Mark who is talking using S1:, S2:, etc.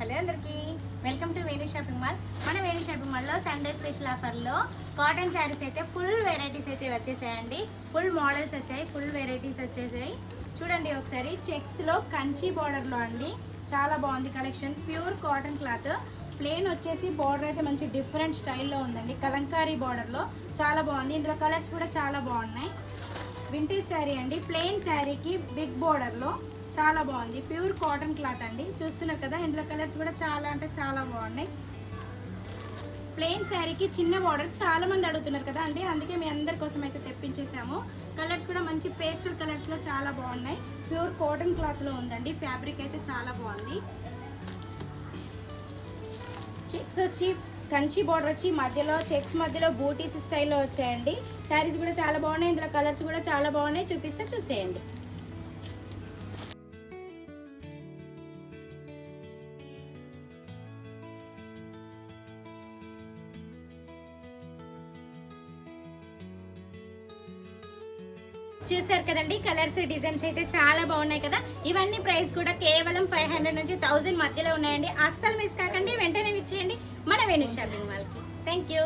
S1: Hello అందరికీ welcome to Venu shopping mall. మన Venu shopping మాల్లో సండే స్పెషల్ ఆఫర్లో కాటన్ శారీస్ అయితే ఫుల్ వెరైటీస్ అయితే వచ్చేసాయండి. ఫుల్ మోడల్స్ వచ్చాయి, ఫుల్ వెరైటీస్ వచ్చేసాయి. చూడండి ఒకసారి, చెక్స్లో కంచి బార్డర్లో అండి, చాలా బాగుంది collection. Pure cotton cloth, plain వచ్చేసి బార్డర్ అయితే మంచి డిఫరెంట్ స్టైల్లో ఉందండి. కలంకారీ బార్డర్లో చాలా బాగుంది. ఇందులో కలర్స్ కూడా చాలా బాగున్నాయి. వింటేజ్ శారీ అండి, ప్లెయిన్ శారీకి బిగ్ బార్డర్లో చాలా బాగుంది. ప్యూర్ కాటన్ క్లాత్ అండి, చూస్తున్నారు కదా. ఇందులో కలర్స్ కూడా చాలా అంటే చాలా బాగున్నాయి. ప్లెయిన్ శారీకి చిన్న బార్డర్ చాలా మంది అడుగుతున్నారు కదా అండి, అందుకే మీ అందరి కోసం అయితే తెప్పించేసాము. కలర్స్ కూడా మంచి పేస్టల్ కలర్స్లో చాలా బాగున్నాయి. ప్యూర్ కాటన్ క్లాత్లో ఉందండి. ఫ్యాబ్రిక్ అయితే చాలా బాగుంది. చెక్స్ వచ్చి కంచి బార్డర్ వచ్చి మధ్యలో చెక్స్ మధ్యలో బూటీస్ స్టైల్లో వచ్చాయండి. శారీస్ కూడా చాలా బాగున్నాయి. ఇందులో కలర్స్ కూడా చాలా బాగున్నాయి, చూపిస్తే చూసేయండి. చూసారు కదండి, కలర్స్ డిజైన్స్ అయితే చాలా బాగున్నాయి కదా. ఇవన్నీ ప్రైస్ కూడా కేవలం 500 నుంచి 1000 మధ్యలో ఉన్నాయండి. అస్సలు మిస్ కాకండి, వెంటనే ఇచ్చేయండి మన వేణు షాపింగ్ మాల్కి. Thank you.